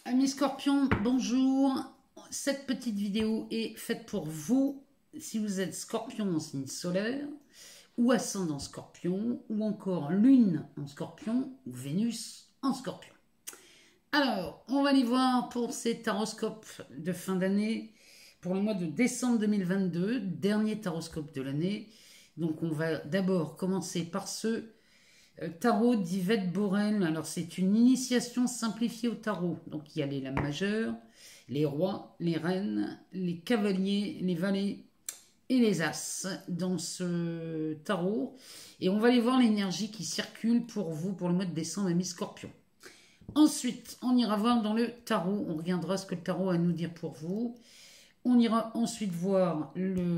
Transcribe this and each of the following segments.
Amis Scorpions, bonjour. Cette petite vidéo est faite pour vous si vous êtes Scorpion en signe solaire ou ascendant Scorpion ou encore Lune en Scorpion ou Vénus en Scorpion. Alors, on va aller voir pour ces taroscopes de fin d'année pour le mois de décembre 2022, dernier taroscope de l'année. Donc on va d'abord commencer par ce tarot d'Yvette Borel. Alors c'est une initiation simplifiée au tarot. Donc il y a les lames majeures, les rois, les reines, les cavaliers, les valets et les as dans ce tarot. Et on va aller voir l'énergie qui circule pour vous pour le mois de décembre, amis Scorpion. Ensuite, on ira voir dans le tarot, on regardera ce que le tarot a à nous dire pour vous. On ira ensuite voir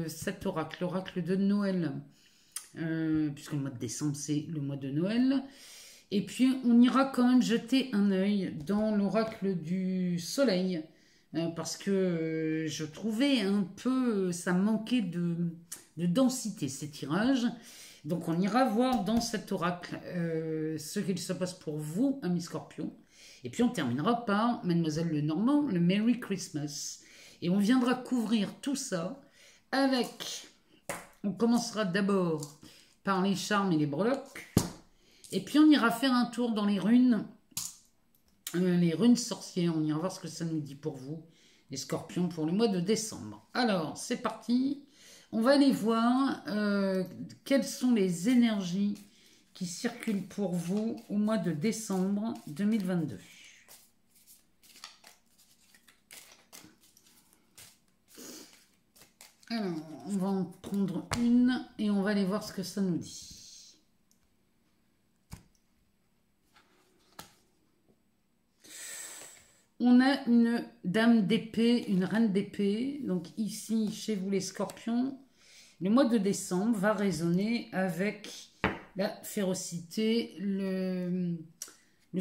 cet oracle, l'oracle de Noël, puisque le mois de décembre c'est le mois de Noël. Et puis on ira quand même jeter un œil dans l'oracle du soleil, parce que je trouvais un peu, ça manquait de densité ces tirages. Donc on ira voir dans cet oracle ce qu'il se passe pour vous, amis Scorpion. Et puis on terminera par Mademoiselle Lenormand, le Merry Christmas. Et on viendra couvrir tout ça avec... On commencera d'abord par les charmes et les breloques. Et puis on ira faire un tour dans les runes sorcières. On ira voir ce que ça nous dit pour vous, les Scorpions, pour le mois de décembre. Alors, c'est parti. On va aller voir quelles sont les énergies qui circulent pour vous au mois de décembre 2022. Alors, on va en prendre une et on va aller voir ce que ça nous dit. On a une dame d'épée, une reine d'épée. Donc ici, chez vous les Scorpions, le mois de décembre va résonner avec la férocité, le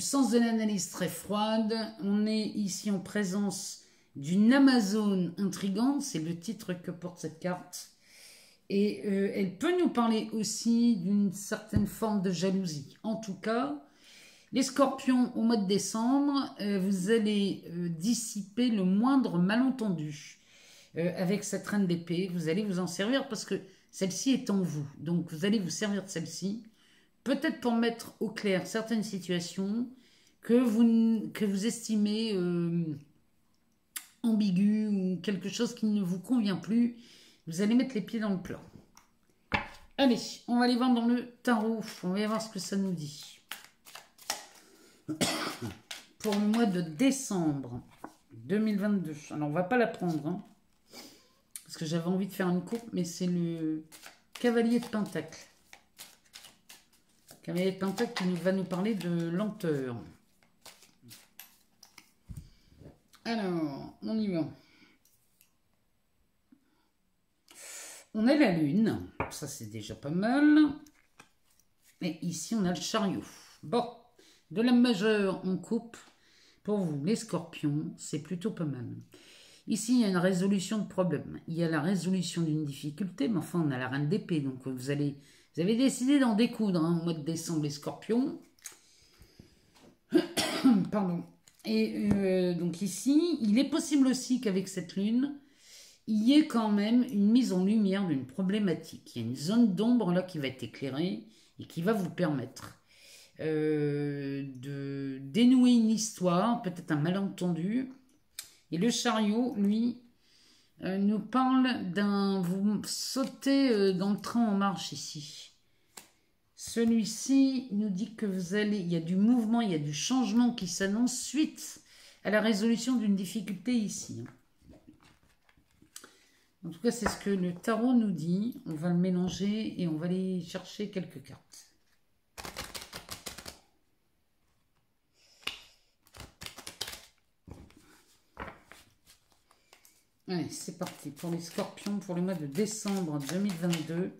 sens de l'analyse très froide. On est ici en présence d'une Amazone intrigante, c'est le titre que porte cette carte. Et elle peut nous parler aussi d'une certaine forme de jalousie. En tout cas, les Scorpions, au mois de décembre, vous allez dissiper le moindre malentendu avec cette reine d'épée. Vous allez vous en servir parce que celle-ci est en vous. Donc vous allez vous servir de celle-ci, peut-être pour mettre au clair certaines situations que vous estimez ambiguës ou quelque chose qui ne vous convient plus. Vous allez mettre les pieds dans le plat. Allez, on va aller voir dans le tarot. On va voir ce que ça nous dit. Pour le mois de décembre 2022. Alors, on va pas la prendre, hein, parce que j'avais envie de faire une coupe, mais c'est le cavalier de Pentacle. Cavalier de Pentacle qui va nous parler de lenteur. Alors, on y va. On a la lune, ça c'est déjà pas mal. Et ici, on a le chariot. Bon, de la majeure, on coupe. Pour vous, les Scorpions, c'est plutôt pas mal. Ici, il y a une résolution de problème. Il y a la résolution d'une difficulté, mais enfin, on a la reine d'épée. Donc, vous avez décidé d'en découdre, hein, au mois de décembre, les Scorpions. Pardon. Et donc ici, il est possible aussi qu'avec cette lune, il y ait quand même une mise en lumière d'une problématique. Il y a une zone d'ombre là qui va être éclairée et qui va vous permettre de dénouer une histoire, peut-être un malentendu. Et le chariot, lui, nous parle d'un... Vous sautez dans le train en marche ici. Celui-ci nous dit que vous allez... Il y a du mouvement, il y a du changement qui s'annonce suite à la résolution d'une difficulté ici. En tout cas, c'est ce que le tarot nous dit. On va le mélanger et on va aller chercher quelques cartes. Allez, c'est parti pour les Scorpions pour le mois de décembre 2022.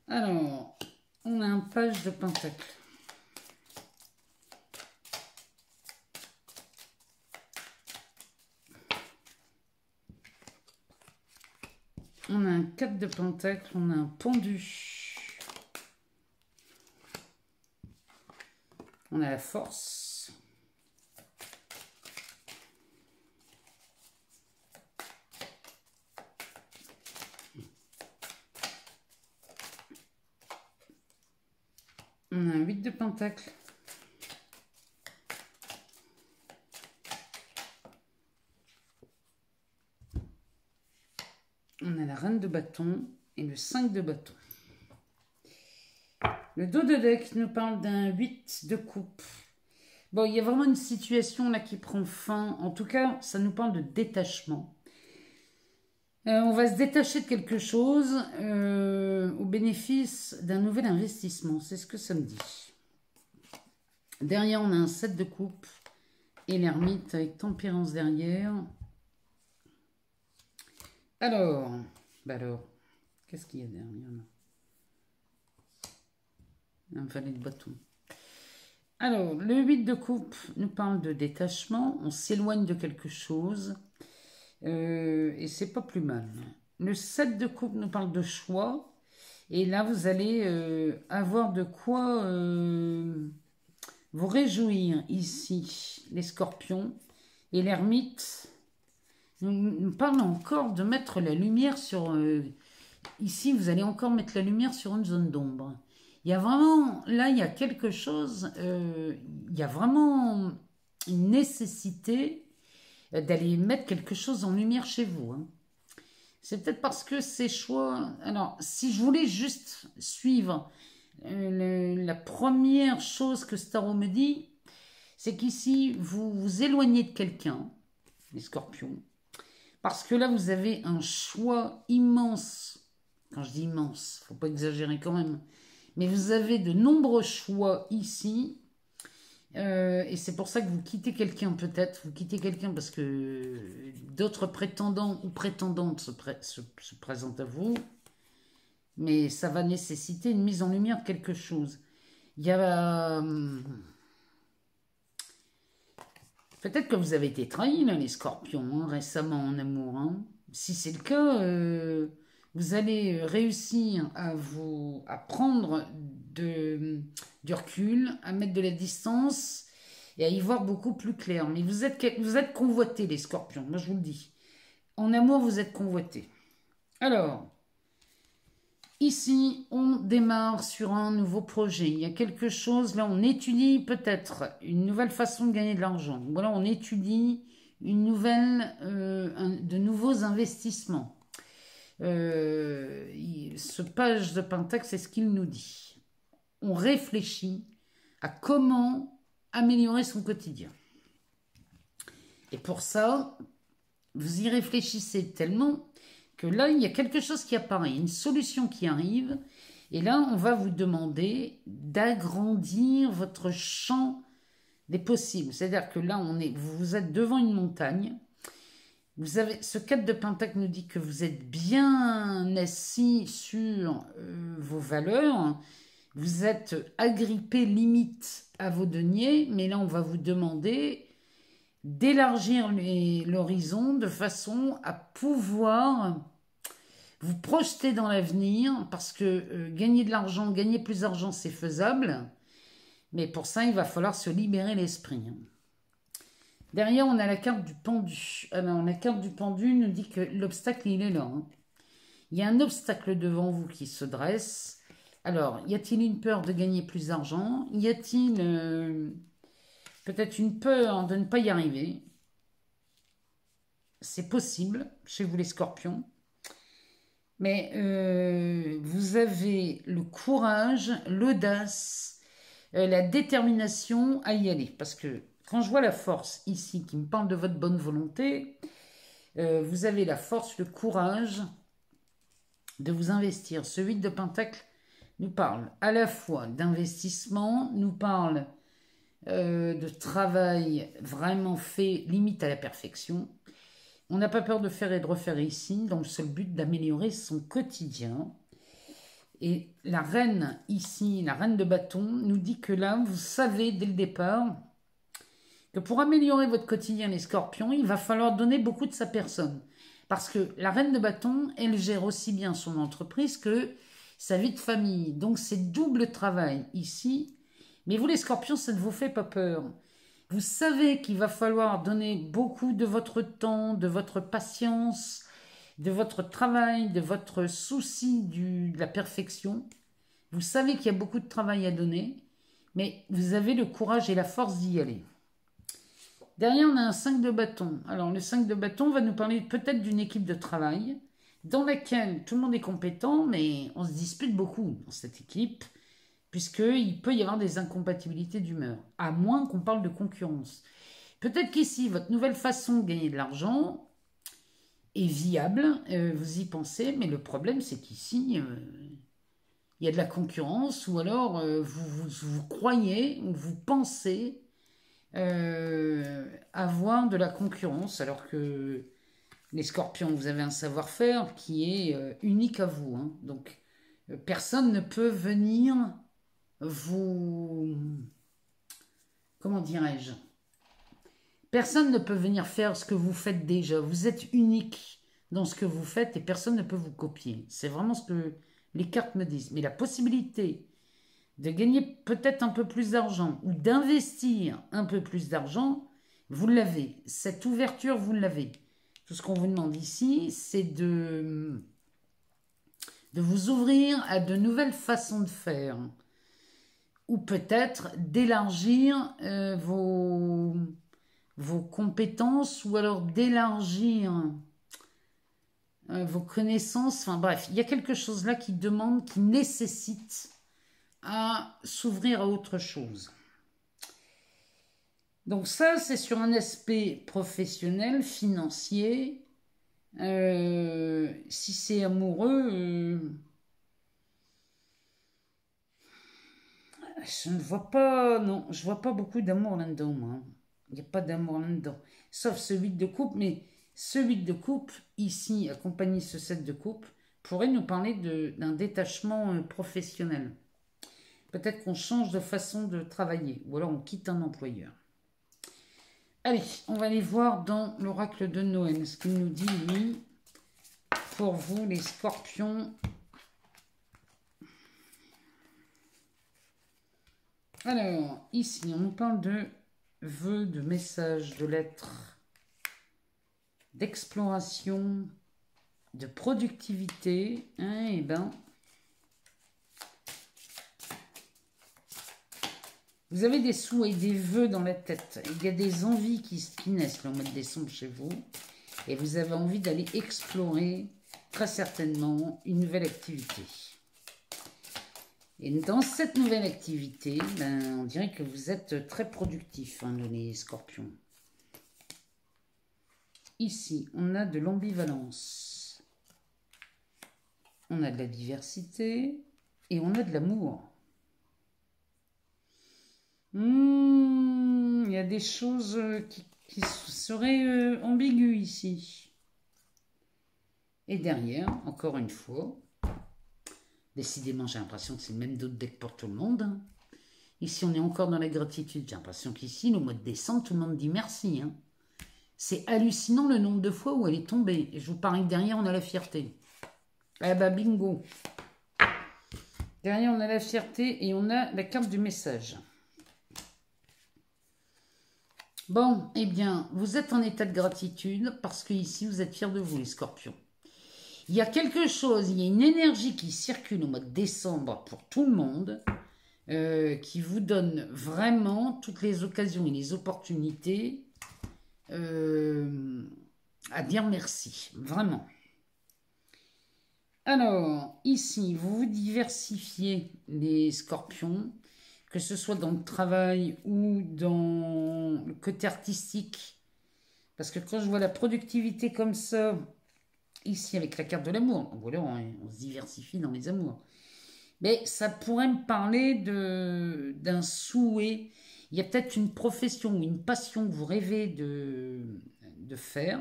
Alors, on a un page de Pentacle. On a un 4 de Pentacle, on a un pendu. On a la force. On a un 8 de pentacle. On a la reine de bâton et le 5 de bâton. Le dos de deck nous parle d'un 8 de coupe. Bon, il y a vraiment une situation là qui prend fin. En tout cas, ça nous parle de détachement. On va se détacher de quelque chose au bénéfice d'un nouvel investissement. C'est ce que ça me dit. Derrière, on a un 7 de coupe et l'ermite avec tempérance derrière. Alors, qu'est-ce qu'il y a derrière là? Un valet de bâton. Alors, le 8 de coupe nous parle de détachement. On s'éloigne de quelque chose. Et c'est pas plus mal. Le 7 de coupe nous parle de choix. Et là, vous allez avoir de quoi vous réjouir ici, les scorpions. Et l'ermite nous parle encore de mettre la lumière sur... ici, vous allez encore mettre la lumière sur une zone d'ombre. Il y a vraiment... Là, il y a quelque chose... il y a vraiment une nécessité d'aller mettre quelque chose en lumière chez vous. Hein. C'est peut-être parce que ces choix... Alors, si je voulais juste suivre la première chose que Starot me dit, c'est qu'ici, vous vous éloignez de quelqu'un, les scorpions, parce que là, vous avez un choix immense. Quand je dis immense, il ne faut pas exagérer quand même. Mais vous avez de nombreux choix ici. Et c'est pour ça que vous quittez quelqu'un peut-être. Vous quittez quelqu'un parce que d'autres prétendants ou prétendantes se présentent à vous. Mais ça va nécessiter une mise en lumière de quelque chose. Il y a... peut-être que vous avez été trahis, là, les scorpions, hein, récemment en amour. Hein. Si c'est le cas, vous allez réussir à prendre du recul, à mettre de la distance et à y voir beaucoup plus clair. Mais vous êtes convoités, les scorpions, moi je vous le dis. En amour, vous êtes convoités. Alors, ici, on démarre sur un nouveau projet. Il y a quelque chose, là, on étudie peut-être une nouvelle façon de gagner de l'argent. Voilà, on étudie de nouveaux investissements. Ce page de pentacle, c'est ce qu'il nous dit. On réfléchit à comment améliorer son quotidien. Et pour ça, vous y réfléchissez tellement que là, il y a quelque chose qui apparaît, une solution qui arrive. Et là, on va vous demander d'agrandir votre champ des possibles. C'est-à-dire que là, vous êtes devant une montagne. Vous avez, ce 4 de pentacle nous dit que vous êtes bien assis sur vos valeurs. Vous êtes agrippé limite à vos deniers. Mais là, on va vous demander d'élargir l'horizon de façon à pouvoir vous projeter dans l'avenir. Parce que gagner de l'argent, gagner plus d'argent, c'est faisable. Mais pour ça, il va falloir se libérer l'esprit. Derrière, on a la carte du pendu. Alors, la carte du pendu nous dit que l'obstacle, il est là. Hein. Il y a un obstacle devant vous qui se dresse. Alors, y a-t-il une peur de gagner plus d'argent? Y a-t-il peut-être une peur de ne pas y arriver? C'est possible chez vous les scorpions. Mais vous avez le courage, l'audace, la détermination à y aller. Parce que quand je vois la force ici qui me parle de votre bonne volonté, vous avez la force, le courage de vous investir. Ce 8 de pentacle nous parle à la fois d'investissement, nous parle de travail vraiment fait limite à la perfection. On n'a pas peur de faire et de refaire ici dans le seul but d'améliorer son quotidien. Et la reine ici, la reine de bâton, nous dit que là, vous savez dès le départ que pour améliorer votre quotidien, les scorpions, il va falloir donner beaucoup de sa personne. Parce que la reine de bâton, elle gère aussi bien son entreprise que sa vie de famille. Donc c'est double travail ici. Mais vous les scorpions, ça ne vous fait pas peur. Vous savez qu'il va falloir donner beaucoup de votre temps, de votre patience, de votre travail, de votre souci de la perfection. Vous savez qu'il y a beaucoup de travail à donner, mais vous avez le courage et la force d'y aller. Derrière, on a un 5 de bâton. Alors, le 5 de bâton va nous parler peut-être d'une équipe de travail dans laquelle tout le monde est compétent, mais on se dispute beaucoup dans cette équipe, puisqu'il peut y avoir des incompatibilités d'humeur, à moins qu'on parle de concurrence. Peut-être qu'ici, votre nouvelle façon de gagner de l'argent est viable, vous y pensez, mais le problème, c'est qu'ici, il y a de la concurrence, ou alors vous croyez, ou vous pensez avoir de la concurrence, alors que les scorpions, vous avez un savoir-faire qui est unique à vous. Hein. Donc, personne ne peut venir vous... Comment dirais-je? Personne ne peut venir faire ce que vous faites déjà. Vous êtes unique dans ce que vous faites et personne ne peut vous copier. C'est vraiment ce que les cartes me disent. Mais la possibilité de gagner peut-être un peu plus d'argent ou d'investir un peu plus d'argent, vous l'avez. Cette ouverture, vous l'avez. Tout ce qu'on vous demande ici, c'est de vous ouvrir à de nouvelles façons de faire. Ou peut-être d'élargir vos compétences ou alors d'élargir vos connaissances. Enfin bref, il y a quelque chose là qui demande, qui nécessite à s'ouvrir à autre chose. Donc ça, c'est sur un aspect professionnel, financier. Si c'est amoureux, je ne vois pas, non, je vois pas beaucoup d'amour là-dedans, moi. Il n'y a pas d'amour là-dedans. Sauf ce 8 de coupe, mais ce 8 de coupe, ici, accompagné ce 7 de coupe, pourrait nous parler d'un détachement professionnel. Peut-être qu'on change de façon de travailler, ou alors on quitte un employeur. Allez, on va aller voir dans l'oracle de Noël, ce qu'il nous dit, lui, pour vous, les scorpions. Alors, ici, on nous parle de vœux, de messages, de lettres, d'exploration, de productivité. Hein, et ben, vous avez des souhaits, des vœux dans la tête. Il y a des envies qui naissent le mois de décembre chez vous. Et vous avez envie d'aller explorer, très certainement, une nouvelle activité. Et dans cette nouvelle activité, ben, on dirait que vous êtes très productif, hein, les scorpions. Ici, on a de l'ambivalence. On a de la diversité et on a de l'amour. Il y a des choses qui seraient ambiguës ici. Et derrière, encore une fois, décidément, j'ai l'impression que c'est le même deck pour tout le monde. Hein. Ici, on est encore dans la gratitude. J'ai l'impression qu'ici, le mois de décembre, tout le monde dit merci. Hein. C'est hallucinant le nombre de fois où elle est tombée. Et je vous parie que derrière, on a la fierté. Ah bah bingo. Derrière, on a la fierté et on a la carte du message. Bon, eh bien, vous êtes en état de gratitude parce que ici, vous êtes fiers de vous, les scorpions. Il y a quelque chose, il y a une énergie qui circule au mois de décembre pour tout le monde, qui vous donne vraiment toutes les occasions et les opportunités à dire merci, vraiment. Alors, ici, vous vous diversifiez, les scorpions, que ce soit dans le travail ou dans le côté artistique. Parce que quand je vois la productivité comme ça, ici avec la carte de l'amour, ou alors on se diversifie dans les amours. Mais ça pourrait me parler d'un souhait. Il y a peut-être une profession ou une passion que vous rêvez de faire.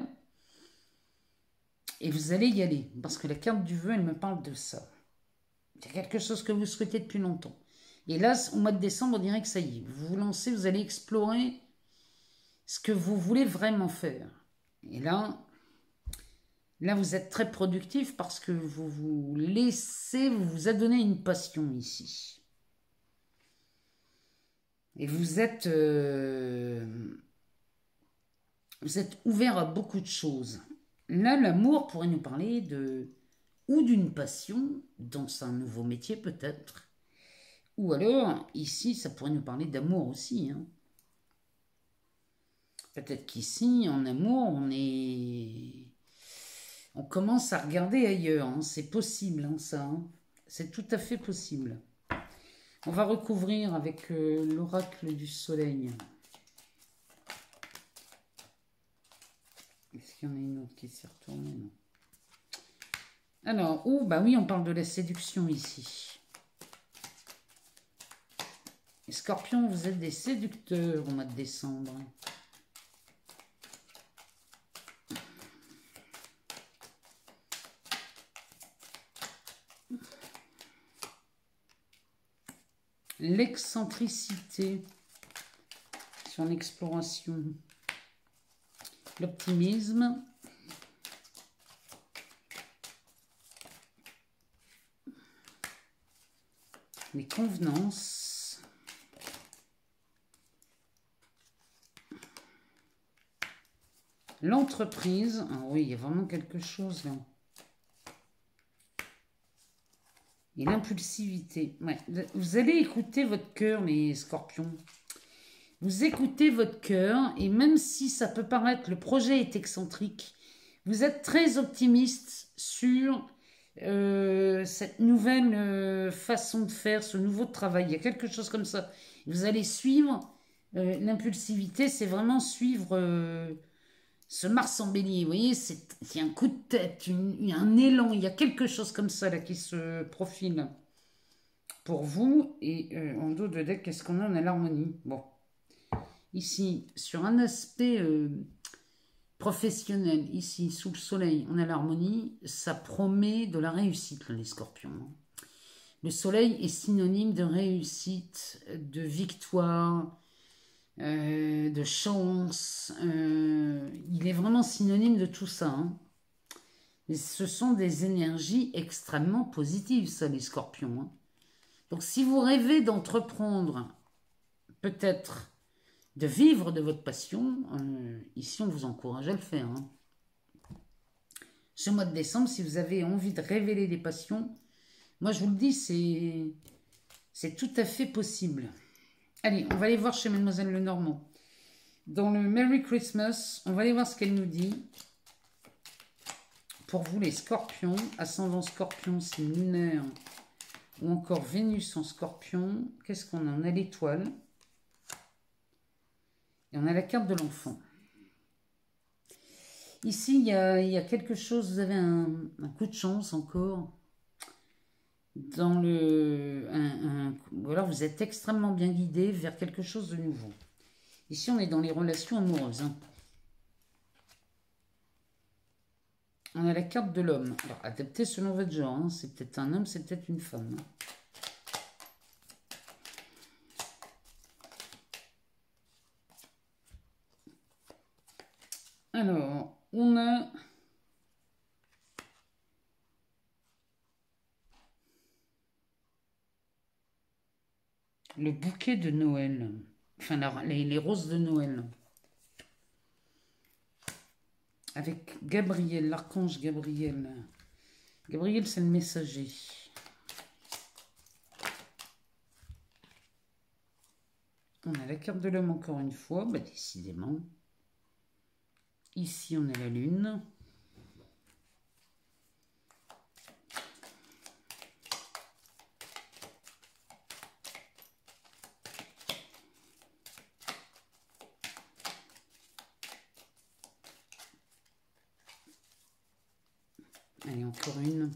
Et vous allez y aller. Parce que la carte du vœu, elle me parle de ça. C'est quelque chose que vous souhaitez depuis longtemps. Et là, au mois de décembre, on dirait que ça y est. Vous vous lancez, vous allez explorer ce que vous voulez vraiment faire. Et là, vous êtes très productif parce que vous vous vous adonnez une passion ici. Et vous êtes ouvert à beaucoup de choses. Là, l'amour pourrait nous parler ou d'une passion dans un nouveau métier peut-être, Ou alors, ici, ça pourrait nous parler d'amour aussi. Hein. Peut-être qu'ici, en amour, on commence à regarder ailleurs. Hein. C'est possible, hein, ça. Hein. C'est tout à fait possible. On va recouvrir avec l'oracle du soleil. Est-ce qu'il y en a une autre qui s'est retournée? Non. Alors, bah oui, on parle de la séduction ici. Les Scorpions, vous êtes des séducteurs au mois de décembre. L'excentricité sur l'exploration. L'optimisme. Les convenances. L'entreprise. Ah oui, il y a vraiment quelque chose là. Et l'impulsivité. Ouais. Vous allez écouter votre cœur, les Scorpions. Vous écoutez votre cœur et même si ça peut paraître, le projet est excentrique, vous êtes très optimiste sur cette nouvelle façon de faire, ce nouveau travail. Il y a quelque chose comme ça. Vous allez suivre l'impulsivité, c'est vraiment suivre ce Mars en bélier. Vous voyez, c'est un coup de tête, un élan. Il y a quelque chose comme ça là qui se profile pour vous. Et en dos de deck, qu'est-ce qu'on a? On a l'harmonie. Bon. Ici, sur un aspect professionnel, ici, sous le soleil, on a l'harmonie. Ça promet de la réussite, les Scorpions. Le soleil est synonyme de réussite, de victoire, de chance. Il est vraiment synonyme de tout ça. Hein. Et ce sont des énergies extrêmement positives, ça, les Scorpions. Hein. Donc, si vous rêvez d'entreprendre, peut-être de vivre de votre passion, ici on vous encourage à le faire. Hein. Ce mois de décembre, si vous avez envie de révéler des passions, moi je vous le dis, c'est tout à fait possible. Allez, on va aller voir chez Mademoiselle Lenormand. Dans le Merry Christmas, on va aller voir ce qu'elle nous dit. Pour vous les Scorpions, ascendant Scorpion, signe lunaire, ou encore Vénus en Scorpion, qu'est-ce qu'on a? On a l'étoile. Et on a la carte de l'enfant. Ici, il y a quelque chose, vous avez un coup de chance encore. Dans ou alors vous êtes extrêmement bien guidé vers quelque chose de nouveau. Ici, on est dans les relations amoureuses. Hein. On a la carte de l'homme. Alors, adapté selon votre genre. Hein. C'est peut-être un homme, c'est peut-être une femme. Hein. Alors, on a le bouquet de Noël. Enfin, les roses de Noël. Avec Gabriel, l'archange Gabriel. Gabriel, c'est le messager. On a la carte de l'homme encore une fois, bah décidément. Ici, on a la lune. Allez, encore une.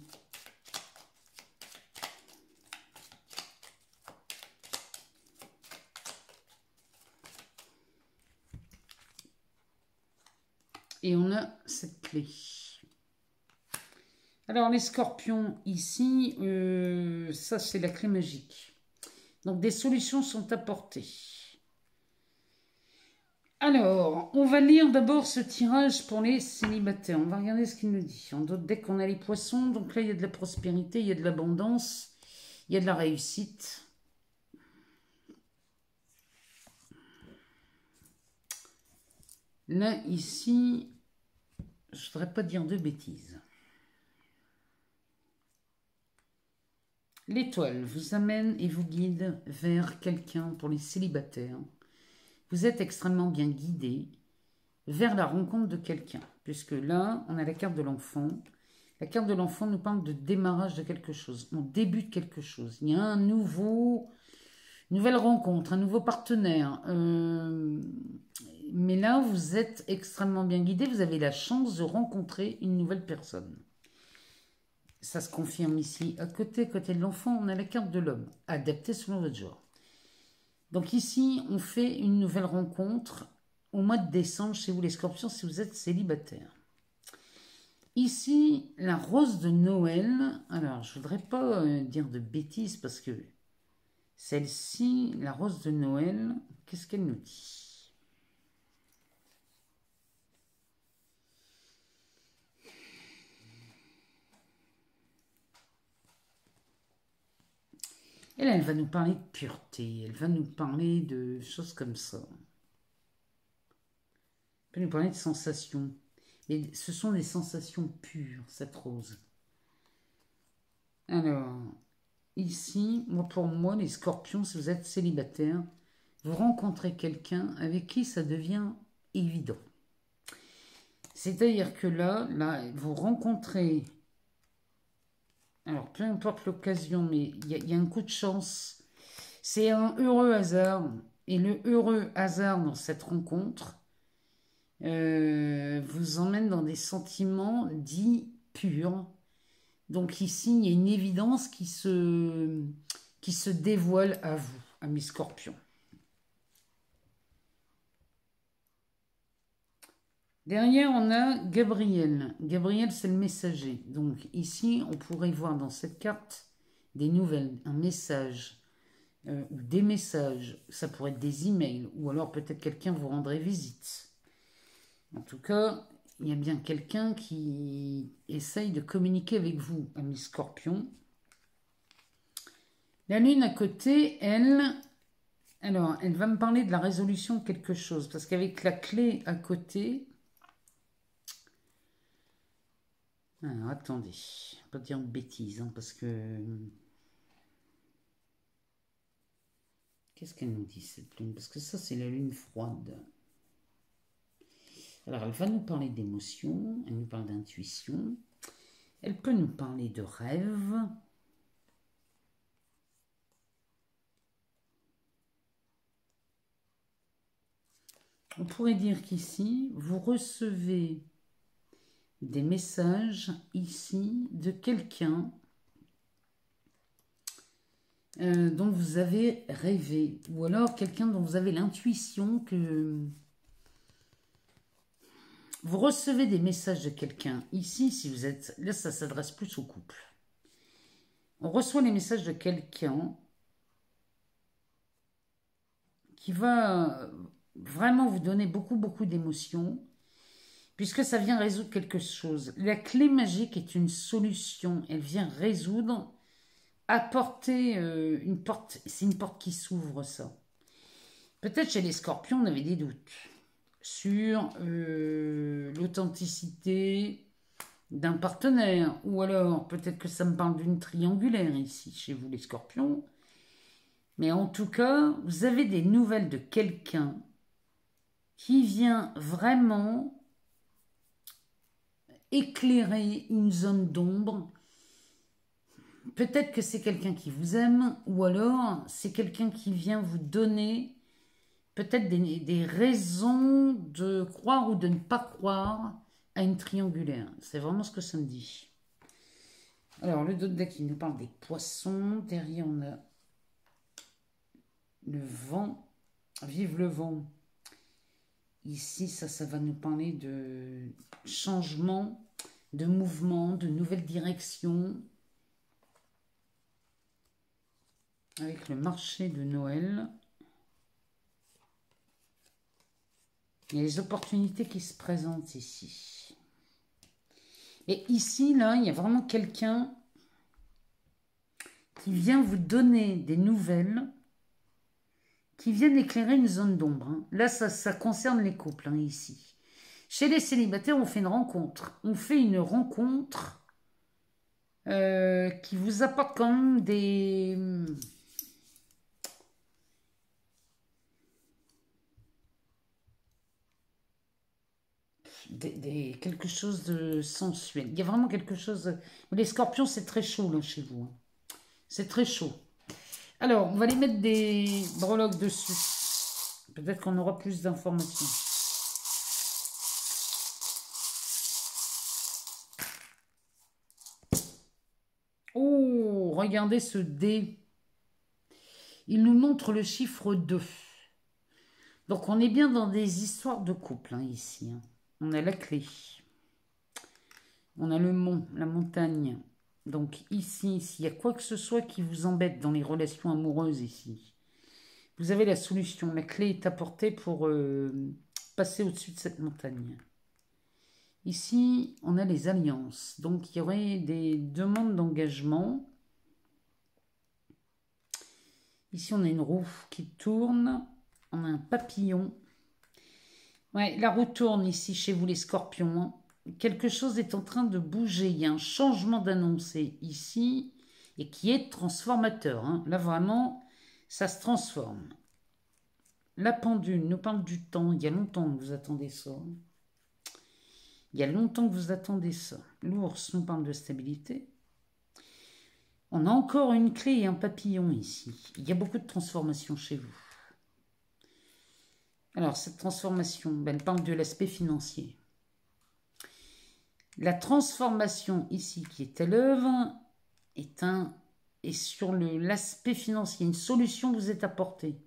Et on a cette clé. Alors, les Scorpions, ici, ça, c'est la clé magique. Donc, des solutions sont apportées. Alors, on va lire d'abord ce tirage pour les célibataires. On va regarder ce qu'il nous dit. En d'autres decks, on a les poissons. Donc là, il y a de la prospérité, il y a de l'abondance, il y a de la réussite. Là, ici, je ne voudrais pas dire de bêtises. L'étoile vous amène et vous guide vers quelqu'un pour les célibataires. Vous êtes extrêmement bien guidé vers la rencontre de quelqu'un. Puisque là, on a la carte de l'enfant. La carte de l'enfant nous parle de démarrage de quelque chose. On débute quelque chose. Il y a un nouveau... Nouvelle rencontre, un nouveau partenaire. Mais là, vous êtes extrêmement bien guidé. Vous avez la chance de rencontrer une nouvelle personne. Ça se confirme ici. À côté de l'enfant, on a la carte de l'homme, adaptée selon votre genre. Donc ici, on fait une nouvelle rencontre au mois de décembre chez vous les scorpions si vous êtes célibataire. Ici, la rose de Noël. Alors, je ne voudrais pas dire de bêtises parce que celle-ci, la rose de Noël, qu'est-ce qu'elle nous dit ? Et là, elle va nous parler de pureté, elle va nous parler de choses comme ça. Elle va nous parler de sensations. Et ce sont des sensations pures, cette rose. Alors, ici, pour moi, les scorpions, si vous êtes célibataire, vous rencontrez quelqu'un avec qui ça devient évident. C'est-à-dire que là, vous rencontrez... Alors, peu importe l'occasion, mais il y a un coup de chance. C'est un heureux hasard. Et le heureux hasard dans cette rencontre vous emmène dans des sentiments dits purs. Donc ici, il y a une évidence qui se dévoile à vous, à mes scorpions. Derrière, on a Gabriel. Gabriel, c'est le messager. Donc ici, on pourrait voir dans cette carte des nouvelles, un message ou des messages. Ça pourrait être des emails ou alors peut-être quelqu'un vous rendrait visite. En tout cas, il y a bien quelqu'un qui essaye de communiquer avec vous, amis scorpions. La lune à côté, elle... Alors, elle va me parler de la résolution de quelque chose. Parce qu'avec la clé à côté... Alors, attendez. Je ne vais pas dire une bêtise, hein, parce que... Qu'est-ce qu'elle nous dit, cette lune? Parce que ça, c'est la lune froide. Alors, elle va nous parler d'émotions, elle nous parle d'intuition, elle peut nous parler de rêve. On pourrait dire qu'ici, vous recevez des messages ici de quelqu'un dont vous avez rêvé, ou alors quelqu'un dont vous avez l'intuition que... Vous recevez des messages de quelqu'un. Ici, si vous êtes... Là, ça s'adresse plus au couple. On reçoit les messages de quelqu'un qui va vraiment vous donner beaucoup d'émotions, puisque ça vient résoudre quelque chose. La clé magique est une solution. Elle vient résoudre, apporter une porte. C'est une porte qui s'ouvre, ça. Peut-être chez les scorpions, on avait des doutes sur l'authenticité d'un partenaire, ou alors peut-être que ça me parle d'une triangulaire ici, chez vous les scorpions, mais en tout cas, vous avez des nouvelles de quelqu'un qui vient vraiment éclairer une zone d'ombre. Peut-être que c'est quelqu'un qui vous aime, ou alors c'est quelqu'un qui vient vous donner peut-être des raisons de croire ou de ne pas croire à une triangulaire. C'est vraiment ce que ça me dit. Alors, le dos de deck, il nous parle des poissons. Derrière, on a le vent. Vive le vent. Ici, ça va nous parler de changement, de mouvement, de nouvelles directions. Avec le marché de Noël. Il y a des opportunités qui se présentent ici. Et ici, là, il y a vraiment quelqu'un qui vient vous donner des nouvelles, qui viennent éclairer une zone d'ombre. Hein. Là, ça concerne les couples, hein, ici. Chez les célibataires, on fait une rencontre. On fait une rencontre qui vous apportent quand même quelque chose de sensuel. Il y a vraiment quelque chose... Les scorpions, c'est très chaud là chez vous. Hein. C'est très chaud. Alors, on va les mettre des breloques dessus. Peut-être qu'on aura plus d'informations. Oh, regardez ce dé. Il nous montre le chiffre 2. Donc, on est bien dans des histoires de couple, hein, ici. Hein. On a la clé. On a le mont, la montagne. Donc, ici, s'il y a quoi que ce soit qui vous embête dans les relations amoureuses, ici, vous avez la solution. La clé est apportée pour passer au-dessus de cette montagne. Ici, on a les alliances. Donc, il y aurait des demandes d'engagement. Ici, on a une roue qui tourne. On a un papillon. Ouais, la roue tourne ici chez vous, les scorpions. Hein. Quelque chose est en train de bouger. Il y a un changement d'annoncé ici et qui est transformateur. Hein. Là, vraiment, ça se transforme. La pendule nous parle du temps. Il y a longtemps que vous attendez ça. Il y a longtemps que vous attendez ça. L'ours nous parle de stabilité. On a encore une clé et un papillon ici. Il y a beaucoup de transformations chez vous. Alors, cette transformation, elle parle de l'aspect financier. La transformation ici qui est à l'œuvre est sur l'aspect financier. Une solution vous est apportée.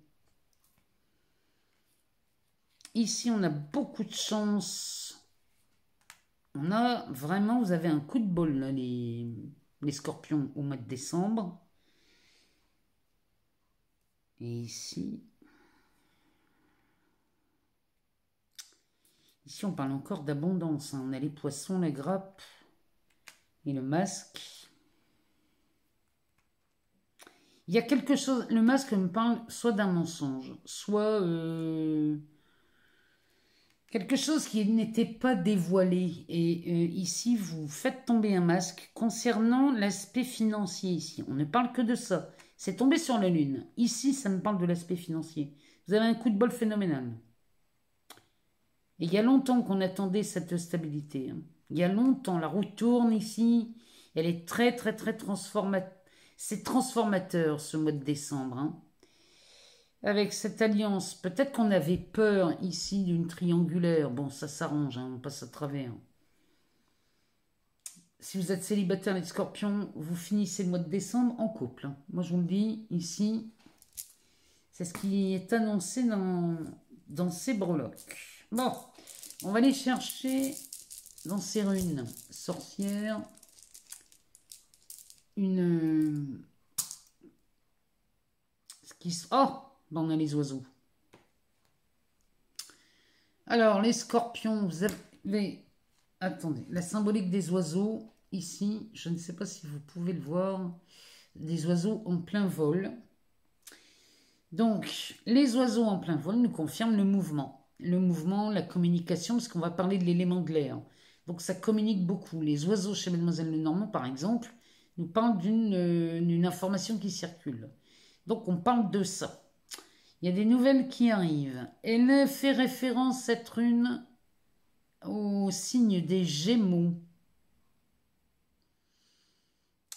Ici, on a beaucoup de chance. On a vraiment, vous avez un coup de bol, là, les scorpions, au mois de décembre. Et ici... Ici, on parle encore d'abondance. Hein. On a les poissons, la grappe et le masque. Il y a quelque chose... Le masque me parle soit d'un mensonge, soit quelque chose qui n'était pas dévoilé. Et ici, vous faites tomber un masque concernant l'aspect financier ici. On ne parle que de ça. C'est tombé sur la lune. Ici, ça me parle de l'aspect financier. Vous avez un coup de bol phénoménal. Et il y a longtemps qu'on attendait cette stabilité. Hein. Il y a longtemps, la roue tourne ici. Elle est très, très, très transformateur. C'est transformateur ce mois de décembre. Hein. Avec cette alliance, peut-être qu'on avait peur ici d'une triangulaire. Bon, ça s'arrange, hein, on passe à travers. Si vous êtes célibataire, les scorpions, vous finissez le mois de décembre en couple. Hein. Moi, je vous le dis, ici, c'est ce qui est annoncé dans ces breloques. Bon, on va aller chercher dans ces runes sorcières une... Oh, ben on a les oiseaux. Alors, les scorpions, vous avez... Attendez, la symbolique des oiseaux, ici, je ne sais pas si vous pouvez le voir, des oiseaux en plein vol. Donc, les oiseaux en plein vol nous confirment le mouvement. Le mouvement, la communication, parce qu'on va parler de l'élément de l'air. Donc ça communique beaucoup. Les oiseaux chez Mademoiselle Lenormand, par exemple, nous parlent d'une information qui circule. Donc on parle de ça. Il y a des nouvelles qui arrivent. Elle fait référence, cette rune, au signe des Gémeaux.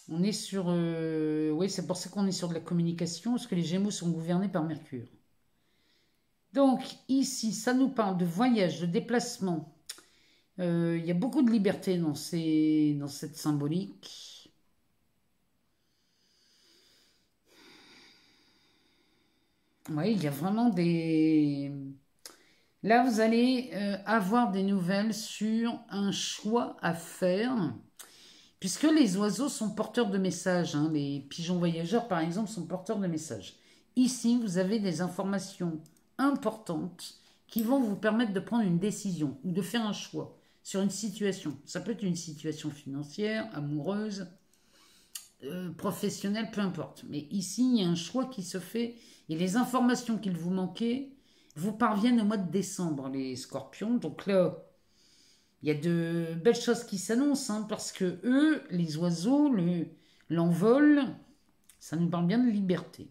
On est sur... oui, c'est pour ça qu'on est sur de la communication, parce que les Gémeaux sont gouvernés par Mercure. Donc, ici, ça nous parle de voyage, de déplacement. Il y a beaucoup de liberté dans cette symbolique. Oui, il y a vraiment des... Là, vous allez avoir des nouvelles sur un choix à faire, puisque les oiseaux sont porteurs de messages. Hein. Les pigeons voyageurs, par exemple, sont porteurs de messages. Ici, vous avez des informations importantes qui vont vous permettre de prendre une décision ou de faire un choix sur une situation. Ça peut être une situation financière, amoureuse, professionnelle, peu importe. Mais ici, il y a un choix qui se fait et les informations qu'il vous manquait vous parviennent au mois de décembre, les scorpions. Donc là, Il y a de belles choses qui s'annoncent, hein, parce que eux, les oiseaux, l'envol, ça nous parle bien de liberté.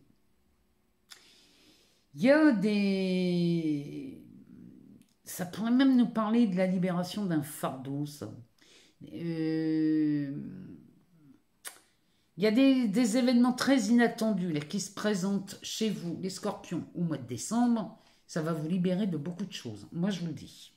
Il y a des... Ça pourrait même nous parler de la libération d'un fardeau, ça. Il y a des événements très inattendus là, qui se présentent chez vous, les scorpions, au mois de décembre. Ça va vous libérer de beaucoup de choses. Moi, je vous le dis.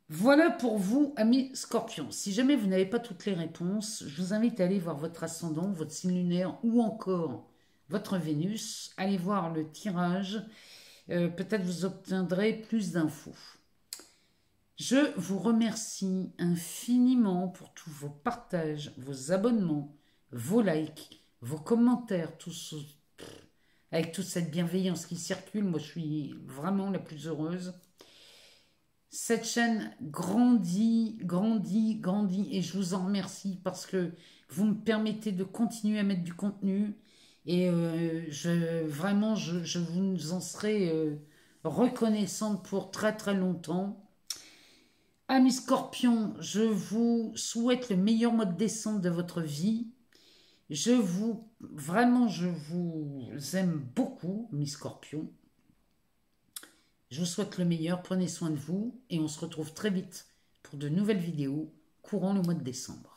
Voilà pour vous, amis scorpions. Si jamais vous n'avez pas toutes les réponses, je vous invite à aller voir votre ascendant, votre signe lunaire ou encore votre Vénus. Allez voir le tirage. Peut-être vous obtiendrez plus d'infos. Je vous remercie infiniment pour tous vos partages, vos abonnements, vos likes, vos commentaires, avec toute cette bienveillance qui circule. Moi, je suis vraiment la plus heureuse. Cette chaîne grandit, grandit, grandit et je vous en remercie parce que vous me permettez de continuer à mettre du contenu et vraiment, je vous en serai reconnaissante pour très très longtemps. Amis Scorpions, je vous souhaite le meilleur mois de décembre de votre vie. Vraiment, je vous aime beaucoup, mes Scorpions. Je vous souhaite le meilleur, prenez soin de vous et on se retrouve très vite pour de nouvelles vidéos courant le mois de décembre.